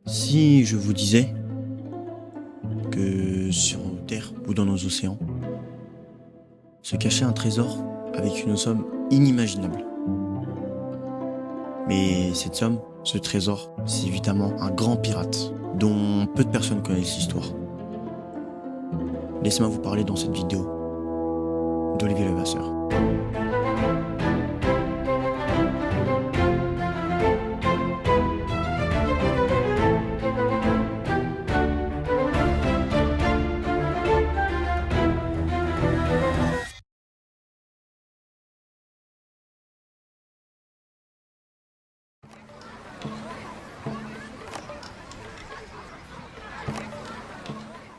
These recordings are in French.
Si je vous disais que sur nos terres ou dans nos océans se cachait un trésor avec une somme inimaginable. Mais cette somme, ce trésor, c'est évidemment un grand pirate dont peu de personnes connaissent l'histoire. Laissez-moi vous parler dans cette vidéo d'Olivier Levasseur.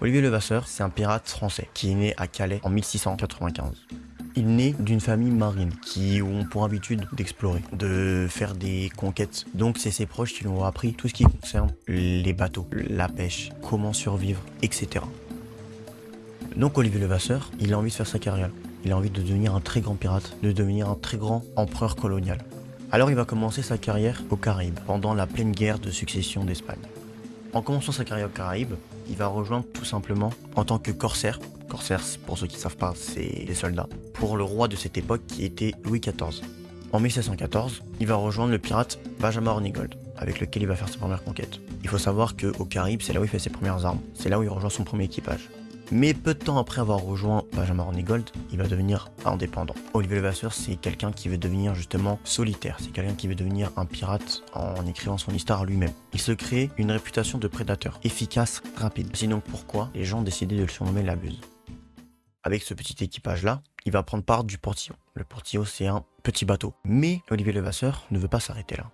Olivier Levasseur, c'est un pirate français qui est né à Calais en 1695. Il naît d'une famille marine qui ont pour habitude d'explorer, de faire des conquêtes. Donc c'est ses proches qui lui ont appris tout ce qui concerne les bateaux, la pêche, comment survivre, etc. Donc Olivier Levasseur, il a envie de faire sa carrière. Il a envie de devenir un très grand pirate, de devenir un très grand empereur colonial. Alors il va commencer sa carrière aux Caraïbes, pendant la pleine guerre de succession d'Espagne. En commençant sa carrière aux Caraïbes, il va rejoindre tout simplement en tant que corsaire. Corsaire, pour ceux qui ne savent pas, c'est des soldats. Pour le roi de cette époque qui était Louis XIV. En 1714, il va rejoindre le pirate Benjamin Hornigold, avec lequel il va faire ses premières conquêtes. Il faut savoir qu'aux Caraïbes, c'est là où il fait ses premières armes, c'est là où il rejoint son premier équipage. Mais peu de temps après avoir rejoint Benjamin Hornigold, il va devenir indépendant. Olivier Levasseur, c'est quelqu'un qui veut devenir justement solitaire. C'est quelqu'un qui veut devenir un pirate en écrivant son histoire lui-même. Il se crée une réputation de prédateur, efficace, rapide. C'est donc pourquoi les gens ont décidé de le surnommer la Buse. Avec ce petit équipage-là, il va prendre part du Portillon. Le Portillon, c'est un petit bateau. Mais Olivier Levasseur ne veut pas s'arrêter là.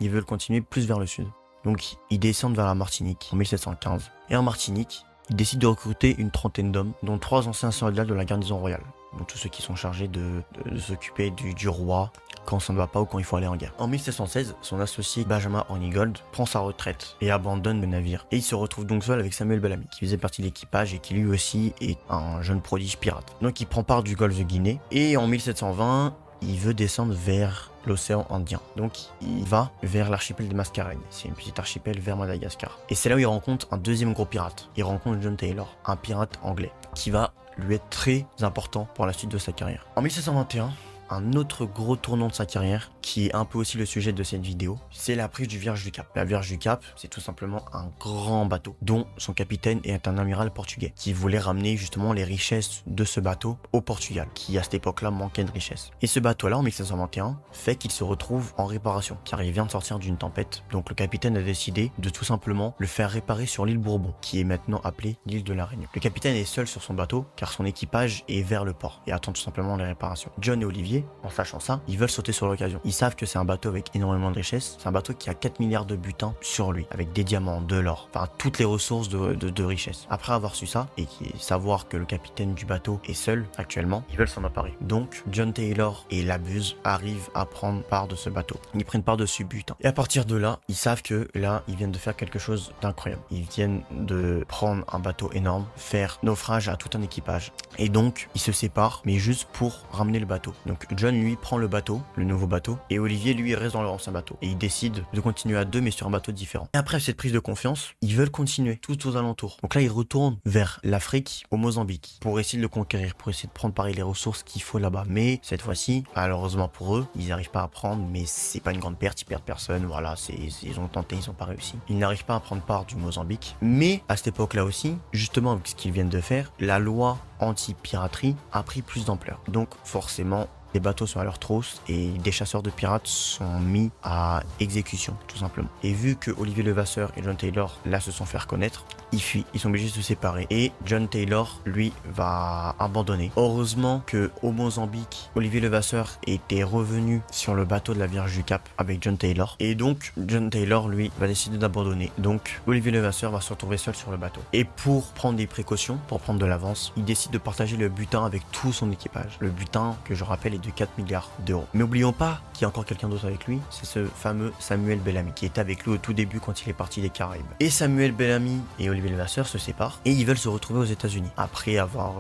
Il veut le continuer plus vers le sud. Donc, il descend vers la Martinique en 1715. Et en Martinique, il décide de recruter une trentaine d'hommes, dont 3 anciens soldats de la garnison royale. Donc tous ceux qui sont chargés de s'occuper du roi quand ça ne va pas ou quand il faut aller en guerre. En 1716, son associé Benjamin Hornigold prend sa retraite et abandonne le navire. Et il se retrouve donc seul avec Samuel Bellamy, qui faisait partie de l'équipage et qui lui aussi est un jeune prodige pirate. Donc il prend part du golfe de Guinée et en 1720, il veut descendre vers l'océan Indien. Donc il va vers l'archipel des Mascareignes. C'est une petite archipel vers Madagascar. Et c'est là où il rencontre un deuxième gros pirate. Il rencontre John Taylor, un pirate anglais, qui va lui être très important pour la suite de sa carrière. En 1721, un autre gros tournant de sa carrière, qui est un peu aussi le sujet de cette vidéo, c'est la prise du Vierge du Cap. La Vierge du Cap, c'est tout simplement un grand bateau, dont son capitaine est un amiral portugais, qui voulait ramener justement les richesses de ce bateau au Portugal, qui à cette époque-là manquait de richesses. Et ce bateau-là, en 1721, fait qu'il se retrouve en réparation, car il vient de sortir d'une tempête. Donc le capitaine a décidé de tout simplement le faire réparer sur l'île Bourbon, qui est maintenant appelée l'île de la Réunion. Le capitaine est seul sur son bateau, car son équipage est vers le port, et attend tout simplement les réparations. John et Olivier, en sachant ça, ils veulent sauter sur l'occasion. Ils savent que c'est un bateau avec énormément de richesses. C'est un bateau qui a 4 milliards de butin sur lui, avec des diamants, de l'or, enfin toutes les ressources de richesse. Après avoir su ça, et savoir que le capitaine du bateau est seul actuellement, ils veulent s'en emparer. Donc, John Taylor et la Buse arrivent à prendre part de ce bateau. Ils prennent part de ce butin. Et à partir de là, ils savent que là, ils viennent de faire quelque chose d'incroyable. Ils viennent de prendre un bateau énorme, faire naufrage à tout un équipage. Et donc, ils se séparent, mais juste pour ramener le bateau. Donc, John, lui, prend le bateau, le nouveau bateau, et Olivier, lui, reste dans leur ancien bateau. Et ils décident de continuer à deux, mais sur un bateau différent. Et après cette prise de confiance, ils veulent continuer, tout aux alentours. Donc là, ils retournent vers l'Afrique, au Mozambique, pour essayer de le conquérir, pour essayer de prendre pareil les ressources qu'il faut là-bas. Mais cette fois-ci, malheureusement pour eux, ils n'arrivent pas à prendre, mais c'est pas une grande perte, ils perdent personne, voilà, ils ont tenté, ils n'ont pas réussi. Ils n'arrivent pas à prendre part du Mozambique. Mais à cette époque-là aussi, justement avec ce qu'ils viennent de faire, la loi anti-piraterie a pris plus d'ampleur. Donc forcément, les bateaux sont à leur trousse et des chasseurs de pirates sont mis à exécution, tout simplement. Et vu que Olivier Levasseur et John Taylor, là, se sont fait reconnaître, ils fuient, ils sont obligés de se séparer. Et John Taylor, lui, va abandonner. Heureusement que au Mozambique, Olivier Levasseur était revenu sur le bateau de la Vierge du Cap avec John Taylor. Et donc, John Taylor, lui, va décider d'abandonner. Donc, Olivier Levasseur va se retrouver seul sur le bateau. Et pour prendre des précautions, pour prendre de l'avance, il décide de partager le butin avec tout son équipage. Le butin, que je rappelle, est de 4 milliards d'euros. Mais n'oublions pas qu'il y a encore quelqu'un d'autre avec lui, c'est ce fameux Samuel Bellamy qui était avec lui au tout début quand il est parti des Caraïbes. Et Samuel Bellamy et Olivier Levasseur se séparent et ils veulent se retrouver aux États-Unis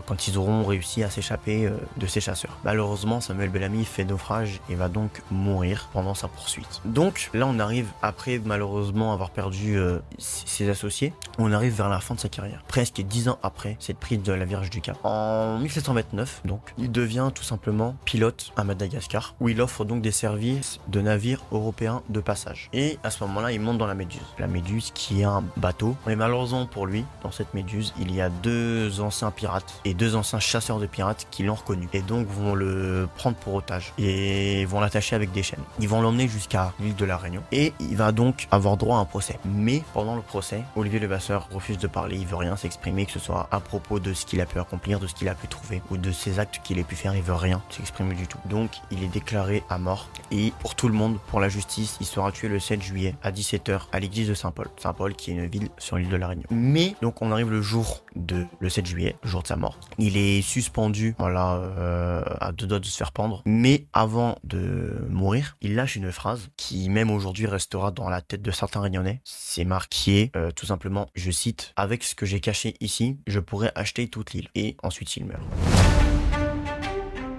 quand ils auront réussi à s'échapper de ces chasseurs. Malheureusement, Samuel Bellamy fait naufrage et va donc mourir pendant sa poursuite. Donc là, on arrive après malheureusement avoir perdu ses associés, on arrive vers la fin de sa carrière, presque 10 ans après cette prise de la Vierge du Cap. En 1729, donc, il devient tout simplement pilote à Madagascar, où il offre donc des services de navires européens de passage. Et à ce moment-là, il monte dans la Méduse. La Méduse qui est un bateau. Mais malheureusement pour lui, dans cette Méduse, il y a 2 anciens pirates et 2 anciens chasseurs de pirates qui l'ont reconnu. Et donc vont le prendre pour otage et vont l'attacher avec des chaînes. Ils vont l'emmener jusqu'à l'île de la Réunion. Et il va donc avoir droit à un procès. Mais pendant le procès, Olivier Levasseur refuse de parler, il veut rien s'exprimer, que ce soit à propos de ce qu'il a pu accomplir, de ce qu'il a pu trouver ou de ses actes qu'il ait pu faire, il veut rien s'exprimer du tout. Donc il est déclaré à mort et pour tout le monde, pour la justice, il sera tué le 7 juillet à 17h à l'église de Saint-Paul. Saint-Paul qui est une ville sur l'île de la Réunion. Mais donc on arrive le 7 juillet, le jour de sa mort. Il est suspendu, à 2 doigts de se faire pendre. Mais avant de mourir, il lâche une phrase qui même aujourd'hui restera dans la tête de certains Réunionnais. C'est marqué tout simplement, je cite, « Avec ce que j'ai caché ici, je pourrais acheter toute l'île. » Et ensuite il meurt.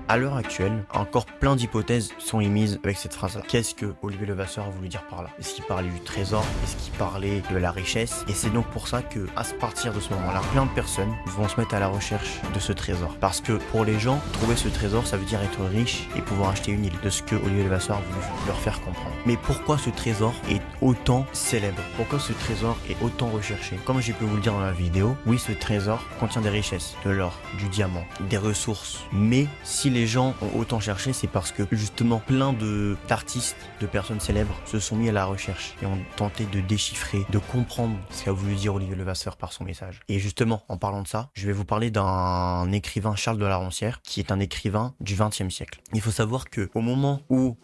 À l'heure actuelle, encore plein d'hypothèses sont émises avec cette phrase-là. Qu'est-ce que Olivier Levasseur a voulu dire par là? Est-ce qu'il parlait du trésor? Est-ce qu'il parlait de la richesse? Et c'est donc pour ça que, à partir de ce moment-là, plein de personnes vont se mettre à la recherche de ce trésor. Parce que pour les gens, trouver ce trésor, ça veut dire être riche et pouvoir acheter une île, de ce que Olivier Levasseur a voulu leur faire comprendre. Mais pourquoi ce trésor est autant célèbre? Pourquoi ce trésor est autant recherché? Comme j'ai pu vous le dire dans la vidéo, oui, ce trésor contient des richesses, de l'or, du diamant, des ressources. Mais si les gens ont autant cherché, c'est parce que justement plein d'artistes, de personnes célèbres se sont mis à la recherche et ont tenté de déchiffrer, de comprendre ce qu'a voulu dire Olivier Levasseur par son message. Et justement, en parlant de ça, je vais vous parler d'un écrivain, Charles de la Roncière, qui est un écrivain du XXe siècle. Il faut savoir que au moment où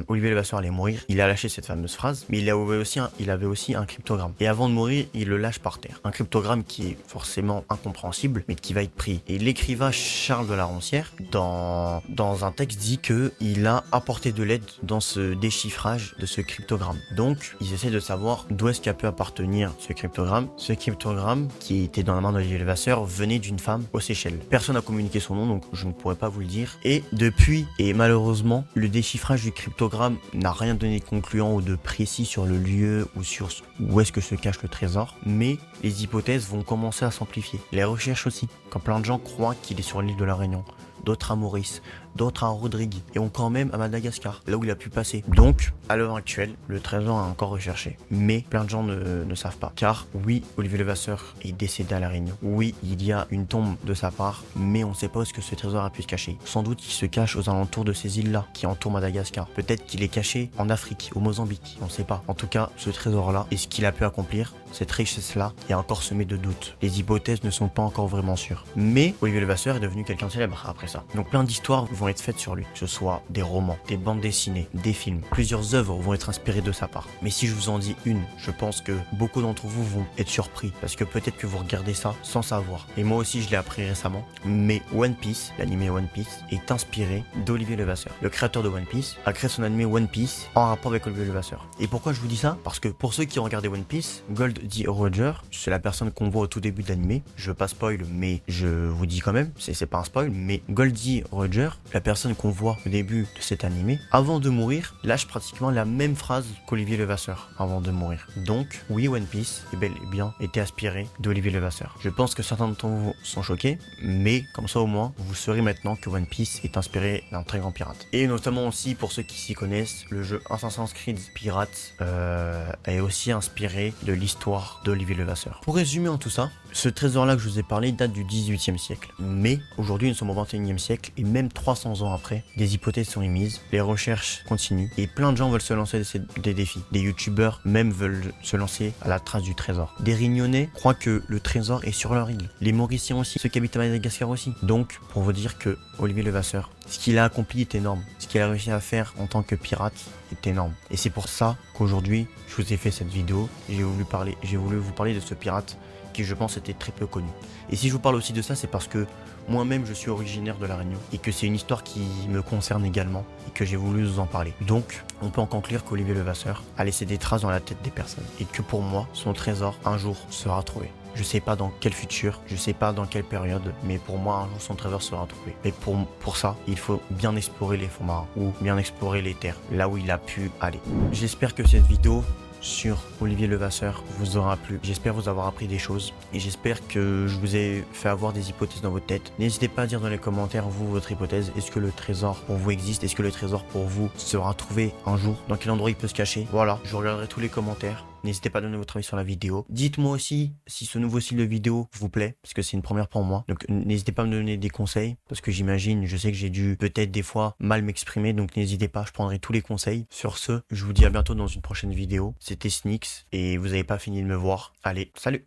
Olivier Levasseur allait mourir, il a lâché cette fameuse phrase, mais il avait aussi un cryptogramme. Et avant de mourir, il le lâche par terre. Un cryptogramme qui est forcément incompréhensible, mais qui va être pris. Et l'écrivain Charles de la Roncière, dans un texte, dit qu'il a apporté de l'aide dans ce déchiffrage de ce cryptogramme. Donc, ils essaient de savoir d'où est-ce qu'a pu appartenir ce cryptogramme. Ce cryptogramme, qui était dans la main d'Olivier Levasseur, venait d'une femme aux Seychelles. Personne n'a communiqué son nom, donc je ne pourrais pas vous le dire. Et depuis, et malheureusement, le déchiffrage du cryptogramme n'a rien donné de concluant ou de précis sur le lieu ou sur où est-ce que se cache le trésor. Mais les hypothèses vont commencer à s'amplifier. Les recherches aussi, quand plein de gens croient qu'il est sur l'île de la Réunion. D'autres à Maurice, d'autres à Rodrigue, et encore même à Madagascar, là où il a pu passer. Donc, à l'heure actuelle, le trésor est encore recherché. Mais plein de gens ne savent pas. Car oui, Olivier Levasseur est décédé à La Réunion. Oui, il y a une tombe de sa part, mais on ne sait pas où est-ce que ce trésor a pu se cacher. Sans doute qu'il se cache aux alentours de ces îles-là, qui entourent Madagascar. Peut-être qu'il est caché en Afrique, au Mozambique, on ne sait pas. En tout cas, ce trésor-là, et ce qu'il a pu accomplir, cette richesse-là, est encore semée de doutes. Les hypothèses ne sont pas encore vraiment sûres. Mais Olivier Levasseur est devenu quelqu'un de célèbre après ça. Donc plein d'histoires vont être faites sur lui, que ce soit des romans, des bandes dessinées, des films. Plusieurs œuvres vont être inspirées de sa part. Mais si je vous en dis une, je pense que beaucoup d'entre vous vont être surpris, parce que peut-être que vous regardez ça sans savoir. Et moi aussi je l'ai appris récemment, mais One Piece, l'anime One Piece, est inspiré d'Olivier Levasseur. Le créateur de One Piece a créé son anime One Piece en rapport avec Olivier Levasseur. Et pourquoi je vous dis ça? Parce que pour ceux qui ont regardé One Piece, Gold D. Roger, c'est la personne qu'on voit au tout début de l'anime. Je veux pas spoil, mais je vous dis quand même, c'est pas un spoil, mais Gold D. Roger, la personne qu'on voit au début de cet animé, avant de mourir, lâche pratiquement la même phrase qu'Olivier Levasseur avant de mourir. Donc, oui, One Piece est bel et bien été inspiré d'Olivier Levasseur. Je pense que certains d'entre vous sont choqués, mais comme ça au moins, vous saurez maintenant que One Piece est inspiré d'un très grand pirate. Et notamment aussi, pour ceux qui s'y connaissent, le jeu Assassin's Creed Pirates est aussi inspiré de l'histoire d'Olivier Levasseur. Pour résumer en tout ça, ce trésor-là que je vous ai parlé date du 18e siècle. Mais aujourd'hui, nous sommes au 21e siècle et même 300 ans après, des hypothèses sont émises, les recherches continuent et plein de gens veulent se lancer des défis. Des youtubeurs même veulent se lancer à la trace du trésor. Des Réunionnais croient que le trésor est sur leur île. Les Mauriciens aussi, ceux qui habitent à Madagascar aussi. Donc, pour vous dire que Olivier Levasseur, ce qu'il a accompli est énorme. Ce qu'il a réussi à faire en tant que pirate est énorme. Et c'est pour ça qu'aujourd'hui, je vous ai fait cette vidéo. J'ai voulu vous parler de ce pirate qui je pense était très peu connu. Et si je vous parle aussi de ça, c'est parce que moi-même je suis originaire de La Réunion et que c'est une histoire qui me concerne également et que j'ai voulu vous en parler. Donc, on peut en conclure qu'Olivier Levasseur a laissé des traces dans la tête des personnes et que pour moi, son trésor un jour sera trouvé. Je sais pas dans quel futur, je sais pas dans quelle période, mais pour moi, un jour son trésor sera trouvé. Mais pour ça, il faut bien explorer les fonds marins ou bien explorer les terres, là où il a pu aller. J'espère que cette vidéo sur Olivier Levasseur vous aura plu. J'espère vous avoir appris des choses et j'espère que je vous ai fait avoir des hypothèses dans votre tête. N'hésitez pas à dire dans les commentaires, vous, votre hypothèse. Est-ce que le trésor pour vous existe? Est-ce que le trésor pour vous sera trouvé un jour? Dans quel endroit il peut se cacher? Voilà, je regarderai tous les commentaires. N'hésitez pas à donner votre avis sur la vidéo. Dites-moi aussi si ce nouveau style de vidéo vous plaît, parce que c'est une première pour moi. Donc n'hésitez pas à me donner des conseils, parce que j'imagine, je sais que j'ai dû peut-être des fois mal m'exprimer, donc n'hésitez pas, je prendrai tous les conseils. Sur ce, je vous dis à bientôt dans une prochaine vidéo. C'était Sneaks, et vous n'avez pas fini de me voir. Allez, salut!